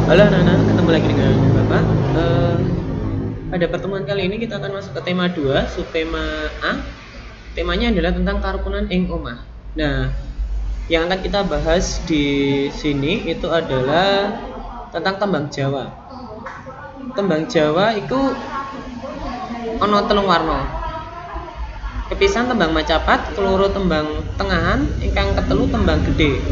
Halo anak-anak, ketemu lagi dengan Bapak. Pada pertemuan kali ini kita akan masuk ke tema 2, subtema A. Temanya adalah tentang karukunan ing omah. Nah, yang akan kita bahas di sini itu adalah tentang tembang Jawa. Tembang Jawa itu ono telung warna. Kepisan tembang macapat, keloro tembang tengahan, ingkang ketelu tembang gede.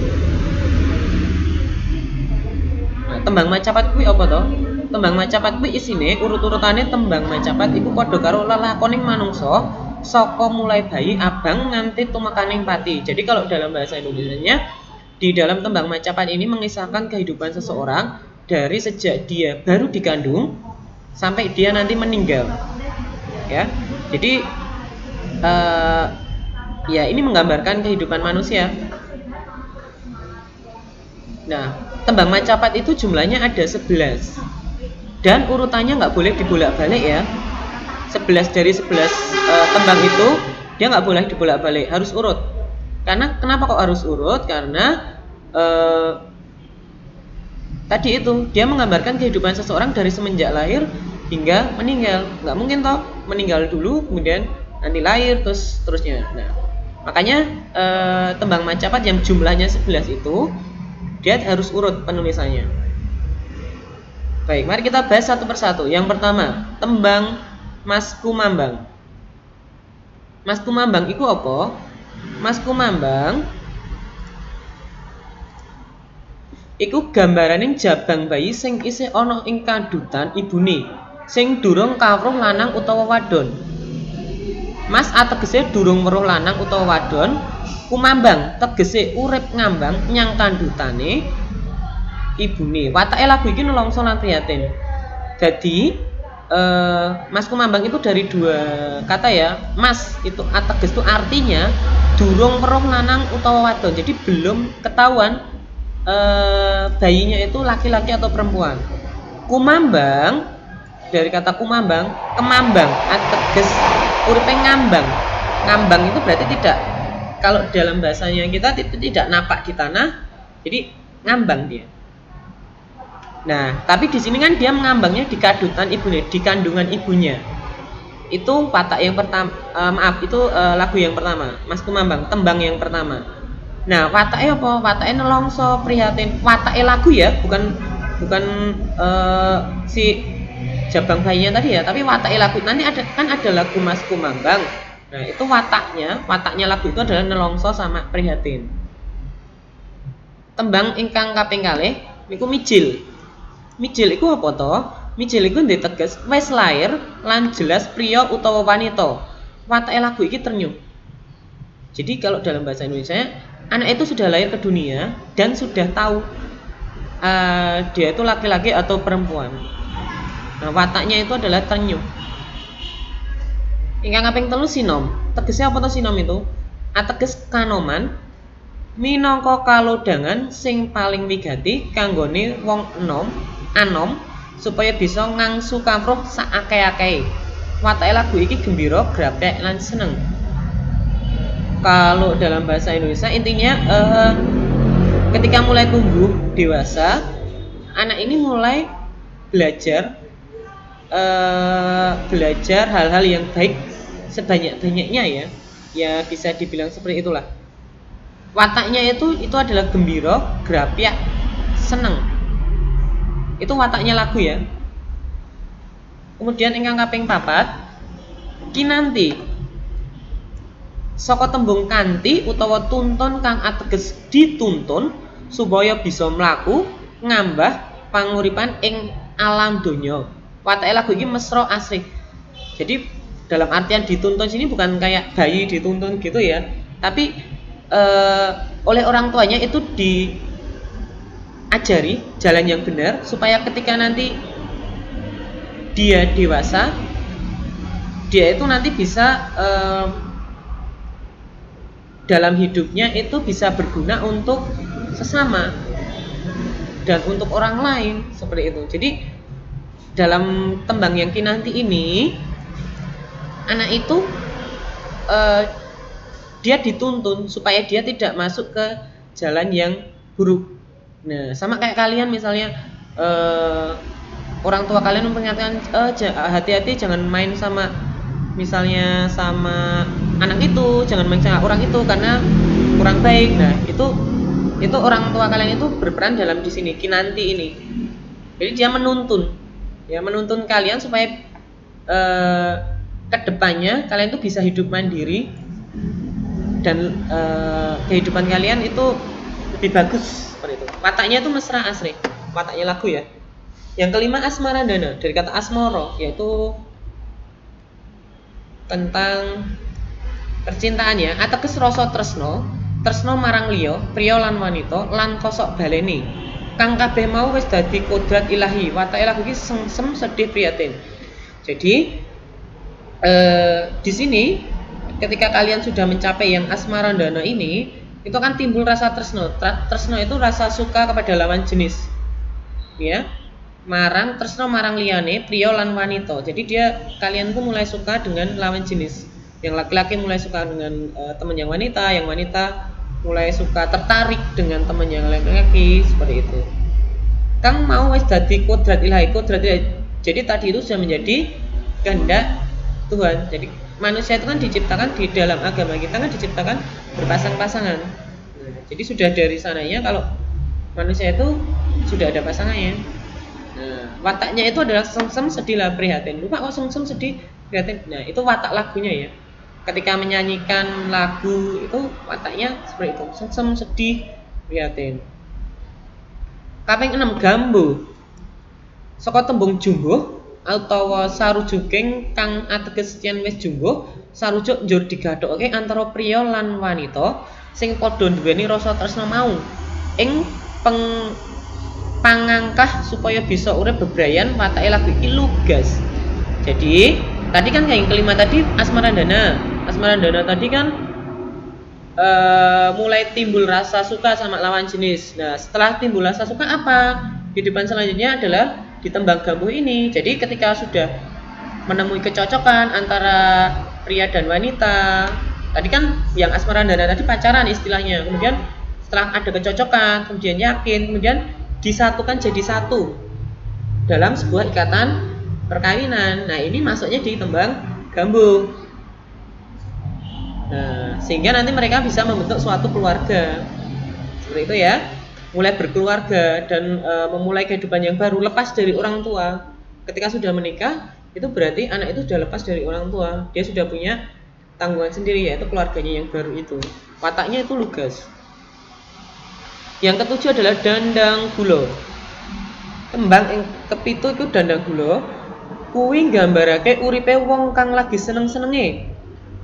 Tembang macapat kuwi apa to? Tembang macapat kuwi isine urut-urutane tembang macapat iku padha karo lelakoning manungsa saka mulai bayi abang nganti tumekaning pati. Jadi kalau dalam bahasa Indonesianya di dalam tembang macapat ini mengisahkan kehidupan seseorang dari sejak dia baru dikandung sampai dia nanti meninggal. Ya. Jadi ya ini menggambarkan kehidupan manusia. Nah, tembang macapat itu jumlahnya ada 11 dan urutannya nggak boleh dibolak-balik ya. 11 dari 11 tembang itu dia nggak boleh dibolak-balik, harus urut. Karena kenapa kok harus urut? Karena tadi itu dia menggambarkan kehidupan seseorang dari semenjak lahir hingga meninggal. Nggak mungkin toh meninggal dulu kemudian nanti lahir terusnya. Nah, makanya tembang macapat yang jumlahnya 11 itu dia harus urut penulisannya. Baik, mari kita bahas satu persatu. Yang pertama, tembang Mas Kumambang. Mas Kumambang itu apa? Mas Kumambang iku gambaraning jabang bayi sing isih ana ing kandutan ibune, sing durung kawruh lanang utawa wadon. Mas ategese durung weruh lanang utawa wadon. Kumambang tegese urip ngambang nyang kandhutane ibune. Watake lagu iki nelongso lan prihatin. Jadi Mas Kumambang itu dari dua kata ya. Mas itu ateges itu artinya durung weruh lanang utawa wadon. Jadi belum ketahuan bayinya itu laki-laki atau perempuan. Kumambang dari kata kumambang, kemambang ateges uripe ngambang. Ngambang itu berarti tidak, kalau dalam bahasanya kita itu tidak napak di tanah, jadi ngambang dia. Nah, tapi di sini kan dia mengambangnya di kadutan ibunya, di kandungan ibunya. Itu watak yang pertama, lagu yang pertama, Mas Kumambang, tembang yang pertama. Nah, wataknya apa? Wataknya nelongso prihatin. Wataknya lagu ya, bukan si jabang bayinya tadi ya, tapi wataknya lagu. Nanti ada lagu Mas Kumambang. Nah, itu wataknya lagu itu adalah nelongso sama prihatin. Tembang ingkang kaping kalih niku mijil. Mijil iku apa to? Mijil iku diteges wis lair lan jelas pria utawa wanita. Watake lagu iki ternyuh. Jadi kalau dalam bahasa Indonesia, anak itu sudah lahir ke dunia dan sudah tahu dia itu laki-laki atau perempuan. Nah, wataknya itu adalah ternyuh. Ingkang kaping telu sinom. Tegesnya apa to sinom itu? Ateges kanoman minangka kalodhangan sing paling wigati kanggone wong anom supaya bisa ngangsu kawruh saakeh-akehe. Watake lagu iki gembira, grapek lan seneng. Kalau dalam bahasa Indonesia intinya ketika mulai tumbuh dewasa, anak ini mulai belajar hal-hal yang baik sebanyak-banyaknya ya bisa dibilang seperti itulah. Wataknya itu adalah gembira, grapyak, seneng. Itu wataknya lagu ya. Kemudian ingkang kaping papat kinanti. Saka tembung kanthi utawa tuntun kang ateges dituntun supaya bisa mlaku ngambah panguripan ing alam donya. Watake lagu ini mesra asri. Jadi dalam artian dituntun sini bukan kayak bayi dituntun gitu ya, tapi oleh orang tuanya itu diajari jalan yang benar supaya ketika nanti dia dewasa, dia itu nanti bisa dalam hidupnya itu bisa berguna untuk sesama dan untuk orang lain seperti itu. Jadi dalam tembang yang kinanti ini anak itu dia dituntun supaya dia tidak masuk ke jalan yang buruk. Nah, sama kayak kalian misalnya orang tua kalian memperingatkan hati-hati jangan main sama misalnya sama anak itu, jangan main sama orang itu karena kurang baik. Nah, itu orang tua kalian itu berperan dalam di sini kinanti ini. Jadi dia menuntun kalian supaya kedepannya kalian itu bisa hidup mandiri dan kehidupan kalian itu lebih bagus seperti itu. Wataknya itu mesra asri, wataknya lagu ya. Yang kelima asmarandana, dari kata asmoro, yaitu tentang percintaan ya. Ateges rasa tresno marang liya, priya lan wanita lan kosok baleni. Kang kabeh mau wis dadi kodrat ilahi. Watake lagu iki sengsem sedih prihatin. Jadi di sini ketika kalian sudah mencapai yang asmarandana ini, itu kan timbul rasa tresno. Tresno itu rasa suka kepada lawan jenis. Ya. Tresno marang liyane priya lan wanita. Jadi kalian tuh mulai suka dengan lawan jenis. Yang laki-laki mulai suka dengan teman yang wanita mulai suka tertarik dengan teman yang laki-laki, seperti itu. Kang mau wis dadi kodrat ilahi. Jadi tadi itu sudah menjadi kehendak Tuhan. Jadi manusia itu kan diciptakan di dalam agama kita kan diciptakan berpasang-pasangan. Nah, jadi sudah dari sananya kalau manusia itu sudah ada pasangannya. Nah, wataknya itu adalah sengsem sedih lah prihatin. Lupa kok sengsem sedih prihatin. Nah, itu watak lagunya ya. Ketika menyanyikan lagu itu wataknya seperti itu, sengsem sedih prihatin. Kaping 6 gambo. Saka tembung jumbuh utawa sarujuging kang ateges yen wis jumbuh, sarujuk njur digathuke antara priya lan wanita sing padha nduweni rasa tresna mau ing pangangkah supaya bisa urip bebrayan. Watake lagu iki lugas. Jadi tadi kan yang kelima tadi asmarandana tadi kan mulai timbul rasa suka sama lawan jenis. Nah, setelah timbul rasa suka apa? Kehidupan selanjutnya adalah di tembang gambuh ini. Jadi ketika sudah menemui kecocokan antara pria dan wanita, tadi kan yang asmarandana tadi pacaran istilahnya. Kemudian setelah ada kecocokan, kemudian yakin, kemudian disatukan jadi satu dalam sebuah ikatan perkawinan. Nah, ini masuknya di tembang gambuh. Nah, sehingga nanti mereka bisa membentuk suatu keluarga. Seperti itu ya. Mulai berkeluarga dan memulai kehidupan yang baru lepas dari orang tua. Ketika sudah menikah, itu berarti anak itu sudah lepas dari orang tua. Dia sudah punya tanggungan sendiri, yaitu keluarganya yang baru itu. Wataknya itu lugas. Yang ketujuh adalah dandang gulo. Tembang yang kepitu itu dandang gulo. Kuwi nggambarake uripe wong kang lagi seneng-senenge.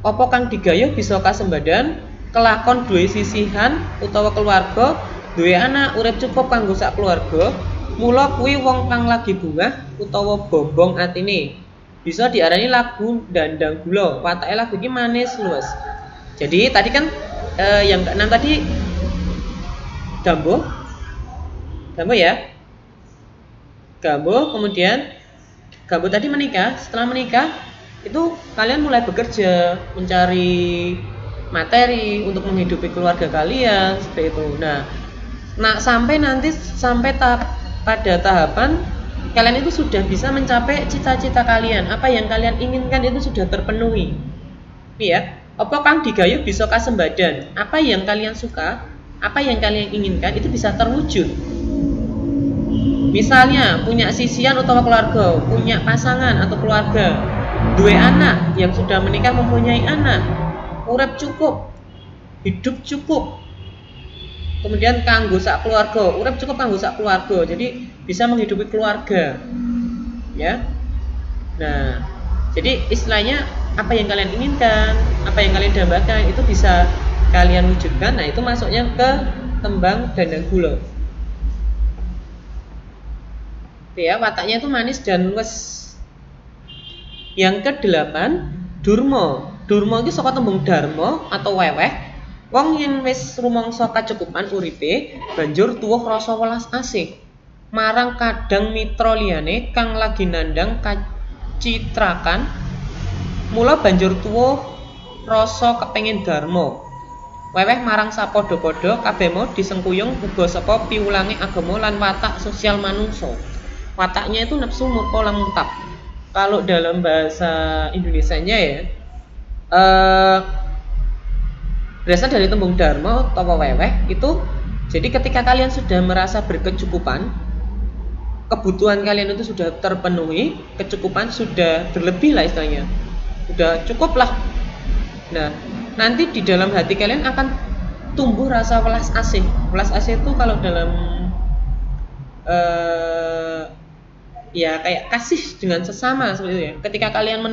Apa kang digayuh bisa kasembadan, kelakon duwe sisihan utawa keluarga, duwe anak urip cukup kanggo sak keluarga. Mula kuwi wong kang lagi bungah utawa bombong atine. Bisa diarani lagu dandang gula. Watake lagu iki manis luwes. Jadi tadi kan yang keenam tadi gambuh ya. Gambuh, kemudian gambuh tadi menikah. Setelah menikah itu kalian mulai bekerja, mencari materi untuk menghidupi keluarga kalian, seperti itu. Nah sampai pada tahapan kalian itu sudah bisa mencapai cita-cita kalian. Apa yang kalian inginkan itu sudah terpenuhi. Ya, apa kang digayuh bisa kasembadan. Apa yang kalian suka, apa yang kalian inginkan itu bisa terwujud. Misalnya punya sisian atau keluarga, punya pasangan atau keluarga, dua anak yang sudah menikah mempunyai anak, urip cukup, hidup cukup. Kemudian kanggo sak keluarga, urip cukup kanggo sak keluarga. Jadi bisa menghidupi keluarga. Ya. Nah, jadi istilahnya apa yang kalian inginkan, apa yang kalian dambakan itu bisa kalian wujudkan. Nah, itu masuknya ke tembang dandang gula. Ya, wataknya itu manis dan luwes. Yang ke-8, durma. Durma iki saka tembung dharma atau weweh. Wong yen wis rumangsa kacukupan uripe, banjur tuwuh rasa welas asih marang kadang mitra liyane kang lagi nandhang kacitrakan. Mula banjur tuwuh rasa kepengin dharma. Weweh marang sapadha-padha kabeh mau disengkuyung uga saka piwulange agama lan watak sosial manungsa. Wataknya itu nafsu murka lan mutab. Kalau dalam bahasa Indonesianya ya, berasal dari tembung dharma atau weweh itu. Jadi ketika kalian sudah merasa berkecukupan, kebutuhan kalian itu sudah terpenuhi, kecukupan sudah berlebih lah istilahnya, sudah cukup lah. Nah, nanti di dalam hati kalian akan tumbuh rasa welas asih. Welas asih itu kalau dalam ya kayak kasih dengan sesama seperti itu ya. Ketika kalian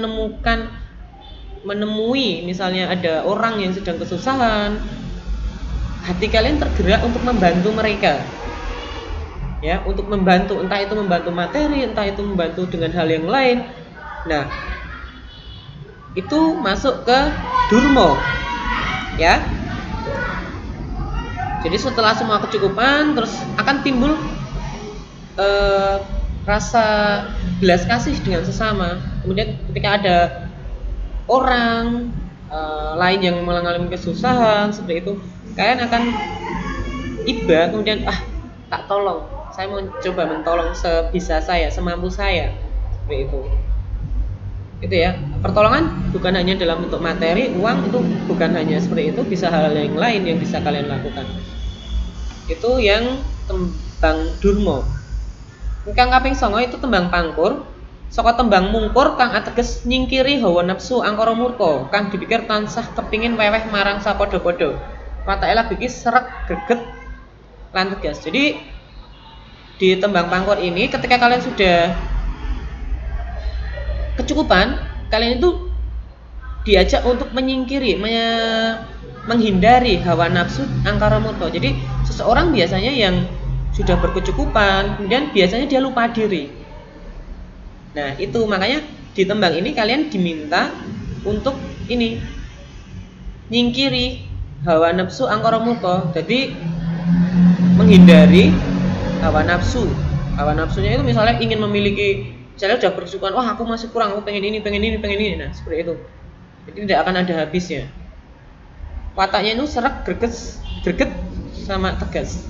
menemui misalnya ada orang yang sedang kesusahan, hati kalian tergerak untuk membantu mereka. Ya, untuk membantu, entah itu membantu materi, entah itu membantu dengan hal yang lain. Nah, itu masuk ke durmo. Ya. Jadi setelah semua kecukupan, terus akan timbul rasa belas kasih dengan sesama. Kemudian ketika ada orang lain yang mengalami kesusahan seperti itu, kalian akan iba kemudian tak tolong, saya mau coba mentolong sebisa saya, semampu saya, seperti itu ya. Pertolongan bukan hanya dalam bentuk materi, uang, itu bukan hanya seperti itu, bisa hal yang lain yang bisa kalian lakukan. Itu yang tembang durmo. Ingkang kaping 9 itu tembang pangkur. Saka tembang mungkur kang ateges nyingkiri hawa nafsu angkara murka kang dipikir tansah kepingin weweh marang sapadha-padha. Watake lagu iki sreg greget lan tegas. Jadi di tembang pangkur ini ketika kalian sudah kecukupan, kalian itu diajak untuk menyingkiri, menghindari hawa nafsu angkara murka. Jadi seseorang biasanya yang sudah berkecukupan, kemudian biasanya dia lupa diri. Nah, itu makanya di tembang ini kalian diminta untuk ini nyingkiri hawa nafsu angkara murka. Jadi menghindari hawa nafsu. Hawa nafsunya itu misalnya ingin memiliki, misalnya sudah berkecukupan, wah aku masih kurang, aku pengen ini. Nah, seperti itu. Jadi tidak akan ada habisnya. Wataknya itu serak, greget sama tegas.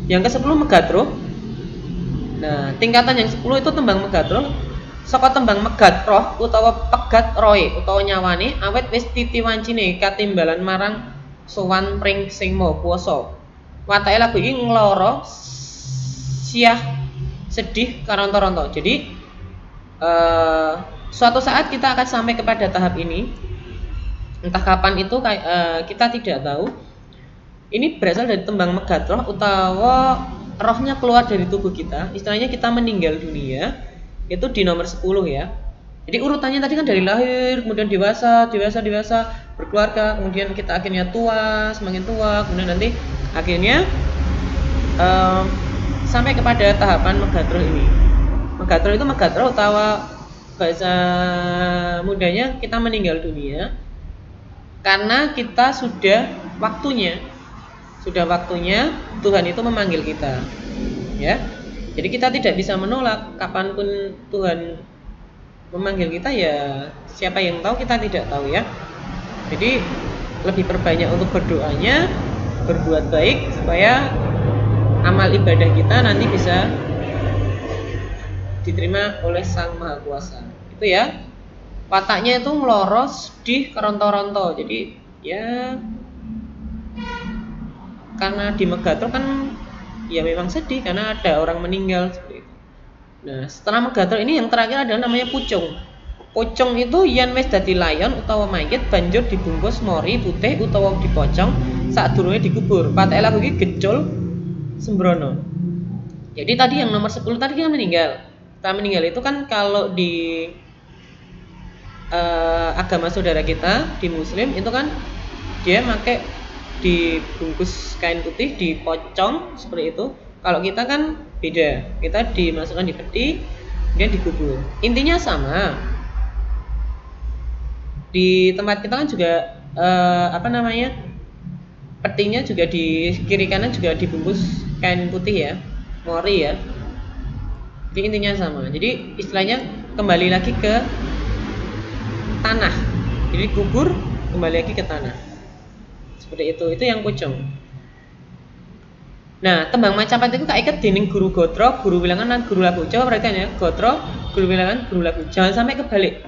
Yang ke-10 megatro. Nah, tingkatan yang 10 itu tembang megatro. Saka tembang megat roh utawa pegat roe utawa nyawane awet wis titiwancine katimbalan marang sowan pring sing maha kuwasa. Watake lagu iki ngloro siah sedih karonto-ronto. Jadi suatu saat kita akan sampai kepada tahap ini. Entah kapan itu kita tidak tahu. Ini berasal dari tembang megat roh utawa rohnya keluar dari tubuh kita. Istilahnya kita meninggal dunia itu di nomor 10 ya. Jadi urutannya tadi kan dari lahir, kemudian dewasa, berkeluarga, kemudian kita akhirnya tua, semakin tua, kemudian nanti akhirnya sampai kepada tahapan megatro ini. Megatro itu megatro utawa bahasa mudanya kita meninggal dunia karena kita sudah waktunya Tuhan itu memanggil kita, ya. Jadi kita tidak bisa menolak kapanpun Tuhan memanggil kita, ya siapa yang tahu, kita tidak tahu ya. Jadi lebih perbanyak untuk berdoanya, berbuat baik supaya amal ibadah kita nanti bisa diterima oleh Sang Maha Kuasa. Itu ya. Wataknya itu ngeloros, sedih, keronto-ronto. Jadi ya karena di megatro kan ya memang sedih karena ada orang meninggal seperti itu. Nah, setelah megatro ini yang terakhir adalah namanya pucung. Pucung itu yen wis dadi layon utawa mayit banjur dibungkus mori putih utawa dipocong sadurunge dikubur. Pateke lagu iki gecul sembrono. Jadi tadi yang nomor 10 tadi kan meninggal. Setelah meninggal itu kan kalau di agama saudara kita di Muslim itu kan dia pakai dibungkus kain putih, dipocong seperti itu. Kalau kita kan beda, kita dimasukkan di peti, kemudian dikubur. Intinya sama. Di tempat kita kan juga petinya juga di kiri kanan juga dibungkus kain putih ya, mori ya. Jadi intinya sama. Jadi istilahnya kembali lagi ke tanah. Jadi kubur kembali lagi ke tanah. seperti itu yang pucung. Nah, tembang Macapat itu kaiket dening guru gotro, guru wilangan dan guru lagu. Coba perhatikan ya, gotro, guru wilangan, guru lagu. Jangan sampai kebalik.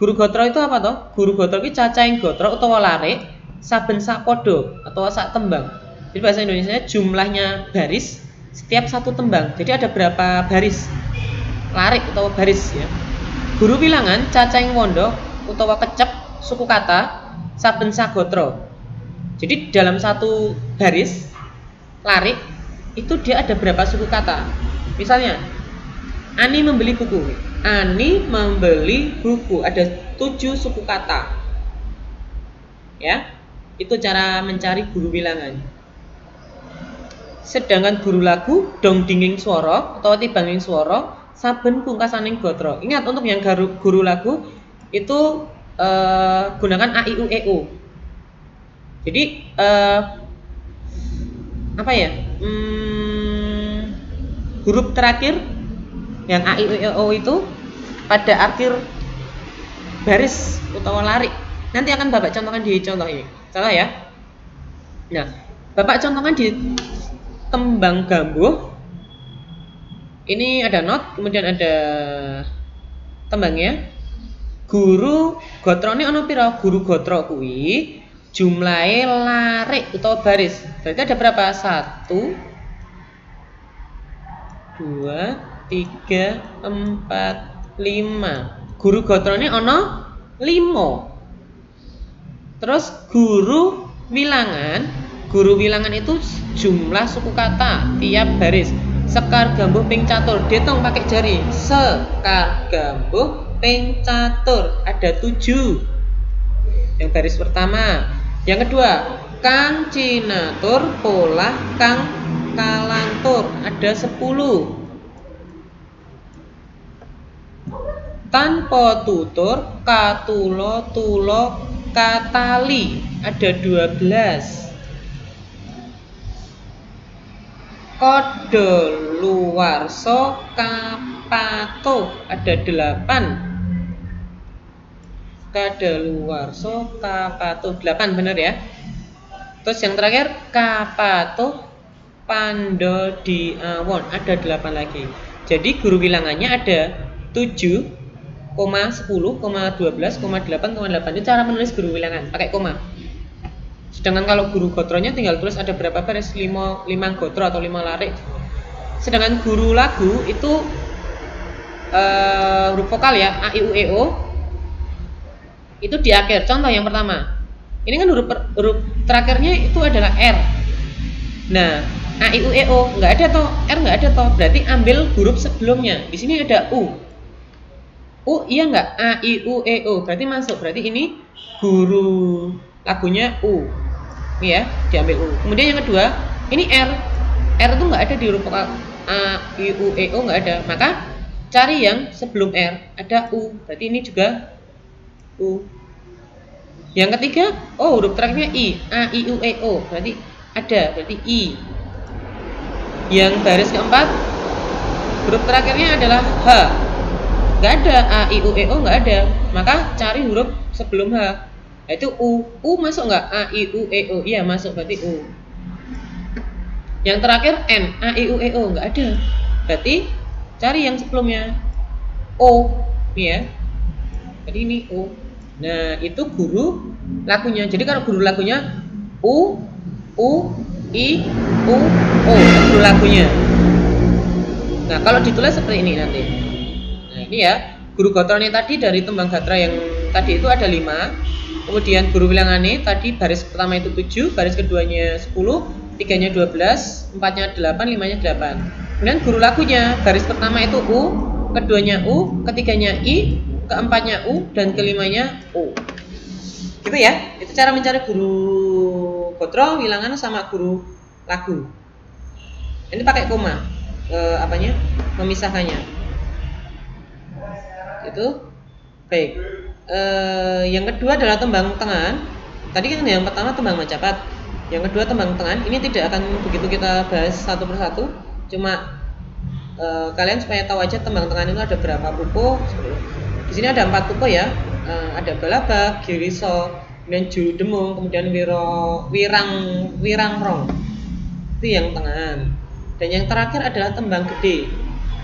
Guru gotro itu apa toh? Guru gotro itu cacahing gotro utawa larik saben sak podo atau sak tembang. Jadi bahasa Indonesia jumlahnya baris setiap satu tembang. Jadi ada berapa baris larik atau baris ya. Guru wilangan cacahing wondo utawa kecep suku kata saben sak gotro. Jadi dalam satu baris larik itu dia ada berapa suku kata. Misalnya Ani membeli buku. Ani membeli buku, ada 7 suku kata. Ya, itu cara mencari guru wilangan. Sedangkan guru lagu dong dinging swara atau tibanging swara saben pungkasaning gotro. Ingat untuk yang guru lagu itu gunakan a i u e o. Jadi apa ya? Huruf terakhir yang a i u e o itu pada akhir baris utawa larik. Nanti akan Bapak contohkan di contoh ini. Salah ya? Nah, Bapak contohkan di tembang gambuh. Ini ada not, kemudian ada tembangnya. Guru gotro ini ono piro? Guru gotro kuwi jumlahe larik utawa baris. Berarti ada berapa? 1 2 3 4 5. Guru gotro ini ono 5. Terus guru wilangan itu jumlah suku kata tiap baris. Sekar gambuh ping catur, dihitung pakai jari. Sekar gambuh ping catur ada 7. Yang baris pertama. Yang kedua, kang cinatur polah kang kalantur ada 10. Tanpa tutur katulo tulo katali ada 12. Kodo luwarso kapato ada 8. Kada luwarso kapato 8 benar ya. Terus yang terakhir kapato pando diawon ada 8 lagi. Jadi guru wilangannya ada 7, 10, 12, 8, 8. Itu cara menulis guru wilangan pakai koma. Sedangkan kalau guru gotronya tinggal tulis ada berapa baris, 5 gotro atau 5 larik. Sedangkan guru lagu itu huruf vokal ya, a i u e o itu di akhir. Contoh yang pertama, ini kan huruf terakhirnya itu adalah r. Nah, a i u e o nggak ada toh, r nggak ada toh, berarti ambil huruf sebelumnya. Di sini ada u. Iya nggak? A i u e o berarti masuk. Berarti ini guru lagunya u. Ini ya, diambil u. Kemudian yang kedua, ini r. R itu nggak ada di huruf vokal a i u e o, nggak ada. Maka cari yang sebelum r ada u. Berarti ini juga u. Yang ketiga, huruf terakhirnya i, a i u e o, berarti ada, berarti i. Yang baris keempat, huruf terakhirnya adalah h, nggak ada, a i u e o nggak ada, maka cari huruf sebelum h, yaitu u. Masuk nggak? A i u e o, iya masuk, berarti u. Yang terakhir n, a i u e o nggak ada, berarti cari yang sebelumnya o, ini ya, jadi ini u. Nah, itu guru lagunya. Jadi kalau guru lagunya u, i, u, o, guru lagunya. Nah, kalau ditulis seperti ini nanti. Nah, ini ya, guru gotronya tadi dari tembang gatra yang tadi itu ada 5. Kemudian guru wilangannya tadi baris pertama itu 7, baris keduanya 10, tiganya 12, empatnya 8, limanya 8. Kemudian guru lagunya baris pertama itu u, keduanya u, ketiganya i, keempatnya u, dan kelimanya u. Gitu ya. Itu cara mencari guru gotro, wilangan sama guru lagu. Ini pakai koma. Memisahkannya. Itu. Baik. Yang kedua adalah tembang tengan. Tadi kan yang pertama tembang Macapat. Yang kedua tembang tengan. Ini tidak akan begitu kita bahas satu persatu. Cuma kalian supaya tahu aja tembang tengan itu ada berapa pupo. Di sini ada 4 pupo ya, ada balabak, giriso, kemudian juru demung, kemudian wirangrong. Itu yang tengahan. Dan yang terakhir adalah tembang gede.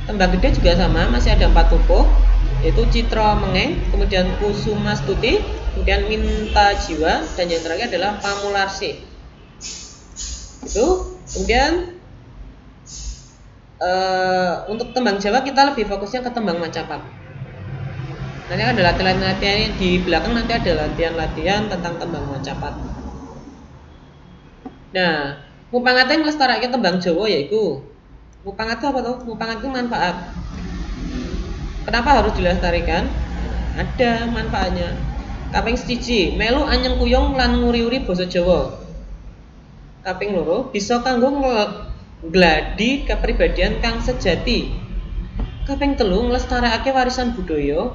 Tembang gede juga sama, masih ada 4 tokoh, yaitu Citra Mengeng, kemudian Kusumastuti, kemudian Minta Jiwa, dan yang terakhir adalah Pamularsi. Itu. Kemudian untuk tembang Jawa kita lebih fokusnya ke tembang Macapat. Nanti ada latihan-latihan di belakang, nanti ada latihan-latihan tentang tembang Macapat. Nah, mupangat yang nglestarake tembang Jawa yaiku mupangat itu apa tuh? Mupangat itu manfaat. Kenapa harus dilestarikan? Ada manfaatnya. Kaping 1, melu anyeng kuyung lan nguri-uri basa Jawa. Kaping 2, bisa kanggo gladi kepribadian kang sejati. Kaping 3, nglestarekake warisan budaya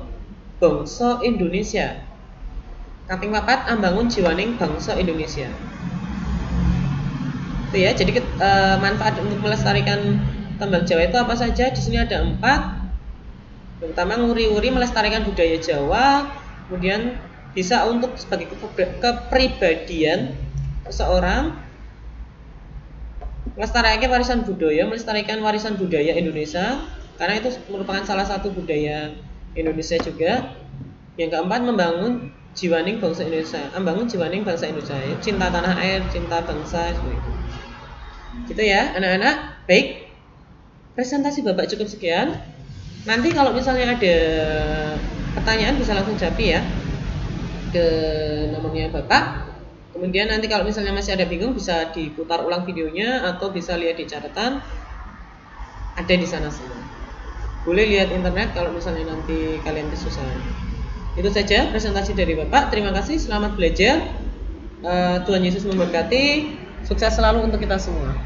bangsa Indonesia. Kaping 4, ambangun jiwaning bangsa Indonesia. Itu ya, jadi manfaat untuk melestarikan tembang Jawa itu apa saja? Di sini ada 4. Yang pertama, nguri-uri melestarikan budaya Jawa, kemudian bisa untuk sebagai kepribadian seseorang, melestarikan warisan budaya Indonesia, karena itu merupakan salah satu budaya Indonesia juga. Yang keempat, membangun jiwaning bangsa Indonesia, membangun jiwaning bangsa Indonesia, cinta tanah air, cinta bangsa, seperti itu. Gitu ya anak-anak. Baik, presentasi Bapak cukup sekian. Nanti kalau misalnya ada pertanyaan bisa langsung jawab ya ke nomornya Bapak. Kemudian nanti kalau misalnya masih ada bingung bisa diputar ulang videonya atau bisa lihat di catatan, ada di sana semua. Boleh lihat internet kalau misalnya nanti kalian kesusahan. Itu saja presentasi dari Bapak. Terima kasih, selamat belajar. Tuhan Yesus memberkati. Sukses selalu untuk kita semua.